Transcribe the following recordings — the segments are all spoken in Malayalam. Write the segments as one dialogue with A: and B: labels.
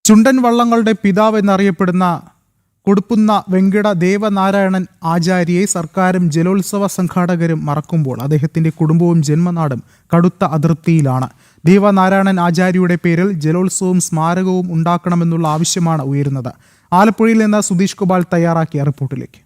A: ചുണ്ടൻ വള്ളങ്ങളുടെ പിതാവ് എന്നറിയപ്പെടുന്ന കൊടുപ്പുന്ന വെങ്കിട ദേവനാരായണൻ ആചാര്യയെ സർക്കാരും ജലോത്സവ സംഘാടകരും മറക്കുമ്പോൾ അദ്ദേഹത്തിന്റെ കുടുംബവും ജന്മനാടും കടുത്ത അതൃപ്തിയിലാണ്. ദേവനാരായണൻ ആചാര്യയുടെ പേരിൽ ജലോത്സവവും സ്മാരകവും ഉണ്ടാക്കണമെന്നുള്ള ആവശ്യമാണ് ഉയരുന്നത്. ആലപ്പുഴയിൽ നിന്ന് സുധീഷ് കുബാൽ തയ്യാറാക്കിയ റിപ്പോർട്ടിലേക്ക്.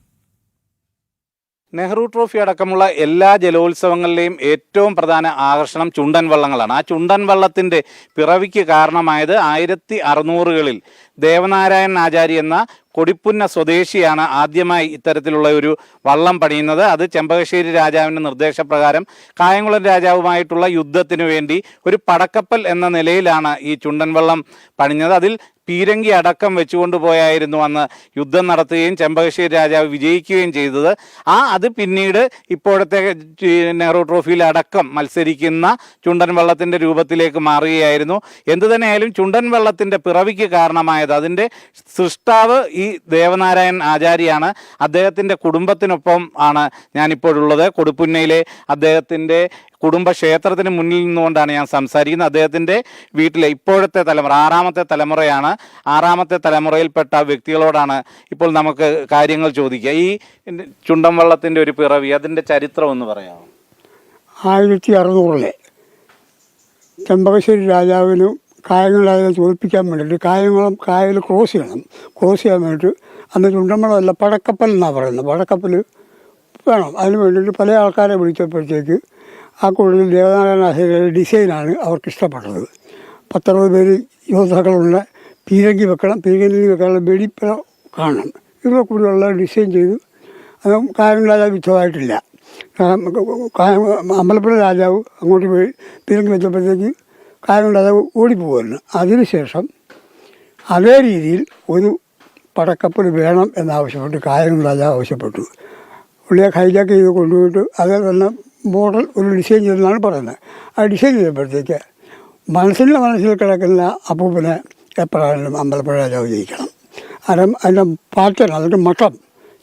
B: നെഹ്റു ട്രോഫി അടക്കമുള്ള എല്ലാ ജലോത്സവങ്ങളിലെയും ഏറ്റവും പ്രധാന ആകർഷണം ചുണ്ടൻ വള്ളങ്ങളാണ്. ആ ചുണ്ടൻ വള്ളത്തിൻ്റെ പിറവിക്ക് കാരണമായത് 1600കളിൽ ദേവനാരായണൻ ആചാര്യ എന്ന കൊടിപ്പുന്ന സ്വദേശിയാണ് ആദ്യമായി ഇത്തരത്തിലുള്ള ഒരു വള്ളം പണിയുന്നത്. അത് ചെമ്പകശ്ശേരി രാജാവിൻ്റെ നിർദ്ദേശപ്രകാരം കായംകുളം രാജാവുമായിട്ടുള്ള യുദ്ധത്തിനു വേണ്ടി ഒരു പടക്കപ്പൽ എന്ന നിലയിലാണ് ഈ ചുണ്ടൻ വള്ളം പണിഞ്ഞത്. അതിൽ പീരങ്കി അടക്കം വെച്ചുകൊണ്ടുപോയായിരുന്നു അന്ന് യുദ്ധം നടത്തുകയും ചെമ്പകശ്ശേരി രാജാവ് വിജയിക്കുകയും ചെയ്തത്. അത് പിന്നീട് ഇപ്പോഴത്തെ നെഹ്റു ട്രോഫിയിൽ അടക്കം മത്സരിക്കുന്ന ചുണ്ടൻ വള്ളത്തിൻ്റെ രൂപത്തിലേക്ക് മാറുകയായിരുന്നു. എന്തു തന്നെയായാലും ചുണ്ടൻ വള്ളത്തിൻ്റെ പിറവിക്ക് കാരണമായത് അതിൻ്റെ സൃഷ്ടാവ് ഈ ദേവനാരായണൻ ആചാര്യാണ്. അദ്ദേഹത്തിൻ്റെ കുടുംബത്തിനൊപ്പം ആണ് ഞാനിപ്പോഴുള്ളത്. കൊടുപ്പുന്നയിലെ അദ്ദേഹത്തിൻ്റെ കുടുംബക്ഷേത്രത്തിന് മുന്നിൽ നിന്നുകൊണ്ടാണ് ഞാൻ സംസാരിക്കുന്നത്. അദ്ദേഹത്തിൻ്റെ വീട്ടിലെ ഇപ്പോഴത്തെ തലമുറ 6ാമത്തെ തലമുറയാണ്. 6ാമത്തെ തലമുറയിൽപ്പെട്ട വ്യക്തികളോടാണ് ഇപ്പോൾ നമുക്ക് കാര്യങ്ങൾ ചോദിക്കുക. ഈ ചുണ്ടൻ വള്ളത്തിൻ്റെ ഒരു പിറവി, അതിൻ്റെ ചരിത്രം ഒന്ന് പറയാമോ?
C: 1600 ചെമ്പകശ്ശേരി രാജാവിനും കായംകുളം തോൽപ്പിക്കാൻ വേണ്ടിയിട്ട് കായൽ ക്രോസ് ചെയ്യാൻ വേണ്ടിയിട്ട് അന്ന് ചുണ്ടൻവള്ളമല്ല പടക്കപ്പൽ എന്നാണ് പറയുന്നത്. പടക്കപ്പൽ വേണം. അതിന് വേണ്ടിയിട്ട് പല ആൾക്കാരെ വിളിച്ചപ്പോഴത്തേക്ക് ആ കൂടുതൽ ദേവനാരായണ ആചാര്യയുടെ ഡിസൈനാണ് അവർക്ക് ഇഷ്ടപ്പെട്ടത്. 10-60 പേര് യോദ്ധാക്കളുള്ള പീരങ്കി വെക്കാനുള്ള വെടിപ്പ കാണണം. ഇവരെ കൂടിയുള്ള ഡിസൈൻ ചെയ്തു. അത് കായംകുളം രാജാവ് യുദ്ധമായിട്ടില്ല. അമ്പലപ്പുഴ രാജാവ് അങ്ങോട്ട് പോയി പീരങ്കി വെച്ചപ്പോഴത്തേക്ക് കായംകുളം രാജാവ് ഓടിപ്പോകുമായിരുന്നു. അതിനുശേഷം അതേ രീതിയിൽ ഒരു പടക്കപ്പൽ വേണം എന്നാവശ്യപ്പെട്ട് കായംകുളം രാജാവ് ആവശ്യപ്പെട്ടു. പുള്ളിയെ ഹൈജാക്ക് ചെയ്ത് കൊണ്ടുപോയിട്ട് അതേ തന്നെ മോഡൽ ഒരു ഡിസൈൻ ചെയ്തെന്നാണ് പറയുന്നത്. ആ ഡിസൈൻ ചെയ്തപ്പോഴത്തേക്ക് മനസ്സിൽ കിടക്കുന്ന അപ്പൂപ്പനെ എപ്പോഴാണെങ്കിലും അമ്പലപ്പുഴ രാജാവ് ജയിക്കണം. അതിൻ്റെ പാറ്റേൺ, അതിൻ്റെ മട്ടം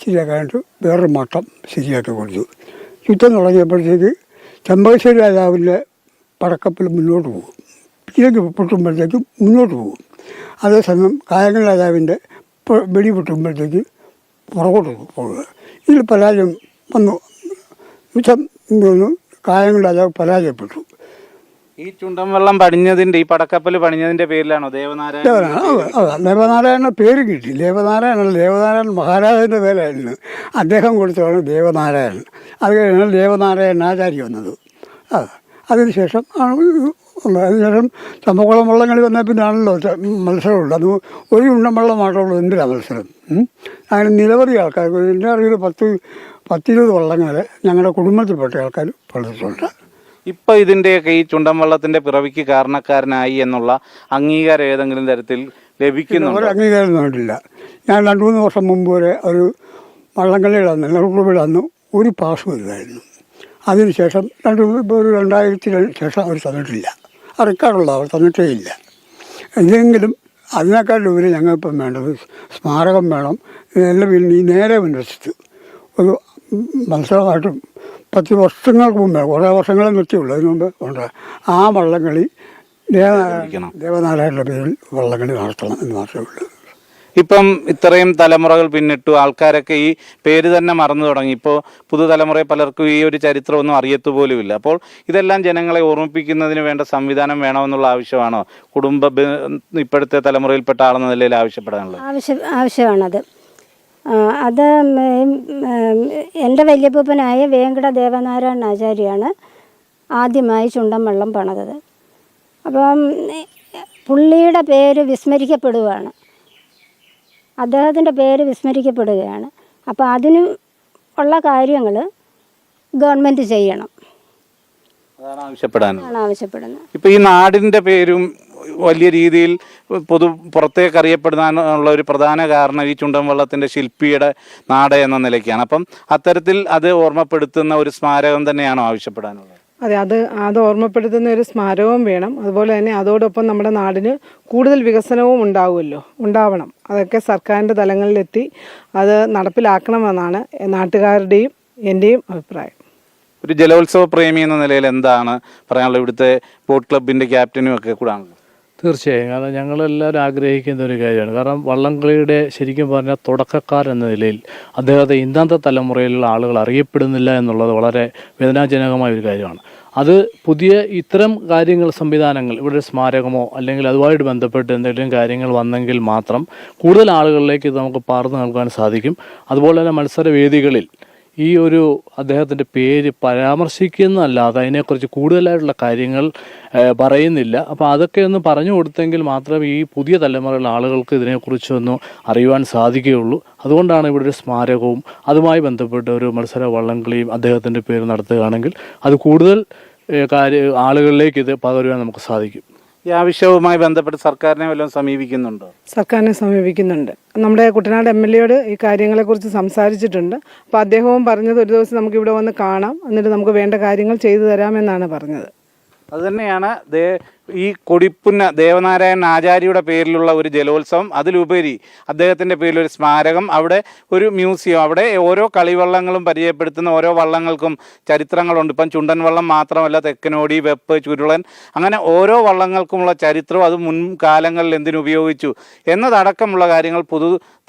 C: ശരിയാക്കാനായിട്ട് വേറൊരു മട്ടം ശരിയാക്കി കൊടുത്തു. യുദ്ധം തുടങ്ങിയപ്പോഴത്തേക്ക് ചെമ്പകശ്ശേരി രാജാവിൻ്റെ പടക്കപ്പൽ മുന്നോട്ട് പോകും. പീരങ്കി പൊട്ടുമ്പോഴത്തേക്കും മുന്നോട്ട് പോകും. അതേസമയം കായംകുളം രാജാവിൻ്റെ വെടി പൊട്ടുമ്പോഴത്തേക്ക് പുറകോട്ട് പോകുക. ഇതിൽ പരാജയം വന്നു. യുദ്ധം കായംകുളം രാജാവ് പരാജയപ്പെട്ടു.
B: ഈ ചുണ്ടൻ വള്ളം പണിഞ്ഞതിൻ്റെ, ഈ പടക്കപ്പൽ പണിഞ്ഞതിൻ്റെ പേരിലാണോ
C: ദേവനാരായണ പേര് കിട്ടി. ദേവനാരായണൻ മഹാരാജാവിൻ്റെ പേരായിരുന്നു. അദ്ദേഹം കൊടുത്തതാണ് ദേവനാരായണൻ. അത് കഴിഞ്ഞാൽ ദേവനാരായണൻ ആചാര്യ വന്നത്. അതിനുശേഷം അതിനുശേഷം ചമ്പക്കുളം വള്ളംകളി വന്നാൽ പിന്നാണല്ലോ മത്സരമുണ്ട്. അത് ഒരു ചുണ്ടൻ വള്ളം മാത്രമുള്ളൂ എന്തിനാണ് മത്സരം. അങ്ങനെ നിരവധി ആൾക്കാർ, എൻ്റെ അറിവിൽ 10-20 വള്ളങ്ങൾ ഞങ്ങളുടെ കുടുംബത്തിൽപ്പെട്ട ആൾക്കാർ പണിതിട്ടുണ്ട്.
B: ഇപ്പോൾ ഇതിൻ്റെയൊക്കെ ഈ ചുണ്ടൻ വള്ളത്തിൻ്റെ പിറവിക്ക് കാരണക്കാരനായി എന്നുള്ള അംഗീകാരം ഏതെങ്കിലും തരത്തിൽ ലഭിക്കുന്നുണ്ടോ?
C: ഒരു അംഗീകാരം ഒന്നുമില്ല. ഞാൻ 2-3 വർഷം മുമ്പ് വരെ ഒരു വള്ളംകളിയുടെ അന്ന് നെഹ്റു അന്ന് ഒരു പാസ് വരുമായിരുന്നു. അതിനുശേഷം 2000 ശേഷം അവർ തന്നിട്ടില്ല. ആ റെക്കോർഡുള്ള അവർ തന്നിട്ടേ ഇല്ല. ഇതെങ്കിലും അതിനേക്കാളുപരി ഞങ്ങളിപ്പം വേണ്ടത് സ്മാരകം വേണം. ഇതെല്ലാം ഈ നേരെ മുൻവശത്ത് ഒരു മത്സരമായിട്ടും 10 വർഷങ്ങൾക്ക് മുമ്പേ, കുറേ വർഷങ്ങളെ നിർത്തിയുള്ളൂ, അതിന് മുമ്പ് ഉണ്ട്. ആ വള്ളംകളി ദേവനാരായണൻ്റെ പേരിൽ വള്ളംകളി നടത്തണം എന്ന് മാത്രമേ ഉള്ളൂ.
B: ഇപ്പം ഇത്രയും തലമുറകൾ പിന്നിട്ടു, ആൾക്കാരൊക്കെ ഈ പേര് തന്നെ മറന്നു തുടങ്ങി. ഇപ്പോൾ പുതുതലമുറയെ പലർക്കും ഈ ഒരു ചരിത്രമൊന്നും അറിയത്തുപോലുമില്ല. അപ്പോൾ ഇതെല്ലാം ജനങ്ങളെ ഓർമ്മിപ്പിക്കുന്നതിന് വേണ്ട സംവിധാനം വേണമെന്നുള്ള ആവശ്യമാണോ ഇപ്പോഴത്തെ തലമുറയിൽപ്പെട്ട ആളെന്ന നിലയിൽ ആവശ്യപ്പെടാനുള്ളത്?
D: ആവശ്യമാണത്. അത് എൻ്റെ വല്യപ്പൂപ്പനായ വേങ്കട ദേവനാരായണൻ ആചാര്യാണ് ആദ്യമായി ചുണ്ടൻ വള്ളം പണിതത്. അപ്പം പുള്ളിയുടെ പേര് വിസ്മരിക്കപ്പെടുകയാണ്, അദ്ദേഹത്തിൻ്റെ പേര് വിസ്മരിക്കപ്പെടുകയാണ്. അപ്പോൾ അതിന് ഉള്ള കാര്യങ്ങൾ ഗവൺമെൻറ് ചെയ്യണം, അതാണ് ആവശ്യപ്പെടുന്നത്.
B: ഇപ്പോൾ ഈ നാടിൻ്റെ പേരും വലിയ രീതിയിൽ പുറത്തേക്ക് അറിയപ്പെടാനുള്ള ഒരു പ്രധാന കാരണം ഈ ചുണ്ടൻ വള്ളത്തിൻ്റെ ശില്പിയുടെ നാട് എന്ന നിലയ്ക്കാണ്. അപ്പം അത്തരത്തിൽ അത് ഓർമ്മപ്പെടുത്തുന്ന ഒരു സ്മാരകം തന്നെയാണോ ആവശ്യപ്പെടാനുള്ളത്?
E: അതെ, അത് ഓർമ്മപ്പെടുത്തുന്ന ഒരു സ്മാരകവും വേണം. അതുപോലെ തന്നെ അതോടൊപ്പം നമ്മുടെ നാടിന് കൂടുതൽ വികസനവും ഉണ്ടാവണം. അതൊക്കെ സർക്കാരിൻ്റെ തലങ്ങളിലെത്തി അത് നടപ്പിലാക്കണമെന്നാണ് നാട്ടുകാരുടെയും എൻ്റെയും അഭിപ്രായം.
B: ഒരു ജലോത്സവ പ്രേമി എന്ന നിലയിൽ എന്താണ് പറയാനുള്ളത്? ഇവിടുത്തെ ബോട്ട് ക്ലബിൻ്റെ ക്യാപ്റ്റനും ഒക്കെ കൂടാണല്ലോ.
F: തീർച്ചയായും, കാരണം ഞങ്ങളെല്ലാവരും ആഗ്രഹിക്കുന്ന ഒരു കാര്യമാണ്. കാരണം വള്ളംകളിയുടെ ശരിക്കും പറഞ്ഞാൽ തുടക്കക്കാർ എന്ന നിലയിൽ അദ്ദേഹത്തെ ഇന്നത്തെ തലമുറയിലുള്ള ആളുകൾ അറിയപ്പെടുന്നില്ല എന്നുള്ളത് വളരെ വേദനാജനകമായ ഒരു കാര്യമാണ്. അത് പുതിയ ഇത്തരം കാര്യങ്ങൾ, സംവിധാനങ്ങൾ, ഇവിടെ ഒരു സ്മാരകമോ അല്ലെങ്കിൽ അതുമായിട്ട് ബന്ധപ്പെട്ട് എന്തെങ്കിലും കാര്യങ്ങൾ വന്നെങ്കിൽ മാത്രം കൂടുതൽ ആളുകളിലേക്ക് ഇത് നമുക്ക് പകർന്നു നൽകാൻ സാധിക്കും. അതുപോലെ തന്നെ മത്സരവേദികളിൽ ഈ ഒരു അദ്ദേഹത്തിൻ്റെ പേര് പരാമർശിക്കുന്നതല്ലാതെ അതിനെക്കുറിച്ച് കൂടുതലായിട്ടുള്ള കാര്യങ്ങൾ പറയുന്നില്ല. അപ്പോൾ അതൊക്കെ ഒന്ന് പറഞ്ഞു കൊടുത്തെങ്കിൽ മാത്രമേ ഈ പുതിയ തലമുറയിലുള്ള ആളുകൾക്ക് ഇതിനെക്കുറിച്ചൊന്നും അറിയുവാൻ സാധിക്കുകയുള്ളൂ. അതുകൊണ്ടാണ് ഇവിടെ ഒരു സ്മാരകവും അതുമായി ബന്ധപ്പെട്ട ഒരു മത്സര വള്ളംകളിയും അദ്ദേഹത്തിൻ്റെ പേര് നടത്തുകയാണെങ്കിൽ അത് കൂടുതൽ ആളുകളിലേക്ക് ഇത് പകരുവാൻ നമുക്ക് സാധിക്കും.
B: ഈ ആവശ്യവുമായി ബന്ധപ്പെട്ട് സർക്കാരിനെ വല്ലതും സമീപിക്കുന്നുണ്ടോ?
E: സർക്കാരിനെ സമീപിക്കുന്നുണ്ട്. നമ്മുടെ കുട്ടനാട് MLA ഈ കാര്യങ്ങളെക്കുറിച്ച് സംസാരിച്ചിട്ടുണ്ട്. അപ്പോൾ അദ്ദേഹവും പറഞ്ഞത് ഒരു ദിവസം നമുക്കിവിടെ വന്ന് കാണാം, എന്നിട്ട് നമുക്ക് വേണ്ട കാര്യങ്ങൾ ചെയ്തു തരാമെന്നാണ് പറഞ്ഞത്.
B: അതുതന്നെയാണ് ഈ കൊടിപ്പുന്ന ദേവനാരായണൻ ആചാര്യയുടെ പേരിലുള്ള ഒരു ജലോത്സവം, അതിലുപരി അദ്ദേഹത്തിൻ്റെ പേരിലൊരു സ്മാരകം, അവിടെ ഒരു മ്യൂസിയം, അവിടെ ഓരോ കളിവള്ളങ്ങളും പരിചയപ്പെടുത്തുന്ന ഓരോ വള്ളങ്ങൾക്കും ചരിത്രങ്ങളുണ്ട്. ഇപ്പം ചുണ്ടൻ വള്ളം മാത്രമല്ല, തെക്കനോടി, വെപ്പ്, ചുരുളൻ, അങ്ങനെ ഓരോ വള്ളങ്ങൾക്കുമുള്ള ചരിത്രവും അത് മുൻകാലങ്ങളിൽ എന്തിനുപയോഗിച്ചു എന്നതടക്കമുള്ള കാര്യങ്ങൾ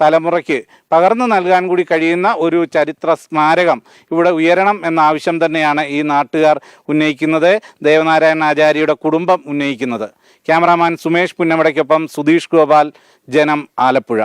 B: തലമുറയ്ക്ക് പകർന്നു നൽകാൻ കൂടി കഴിയുന്ന ഒരു ചരിത്ര സ്മാരകം ഇവിടെ ഉയരണം എന്ന ആവശ്യം തന്നെയാണ് ഈ നാട്ടുകാർ ഉന്നയിക്കുന്നത്, ദേവനാരായണൻ ആചാര്യയുടെ കുടുംബം ഉന്നയിക്കുന്നത്. ക്യാമറാമാൻ സുമേഷ് പുന്നമടയ്ക്കൊപ്പം സുധീഷ് ഗോപാൽ, ജനം, ആലപ്പുഴ.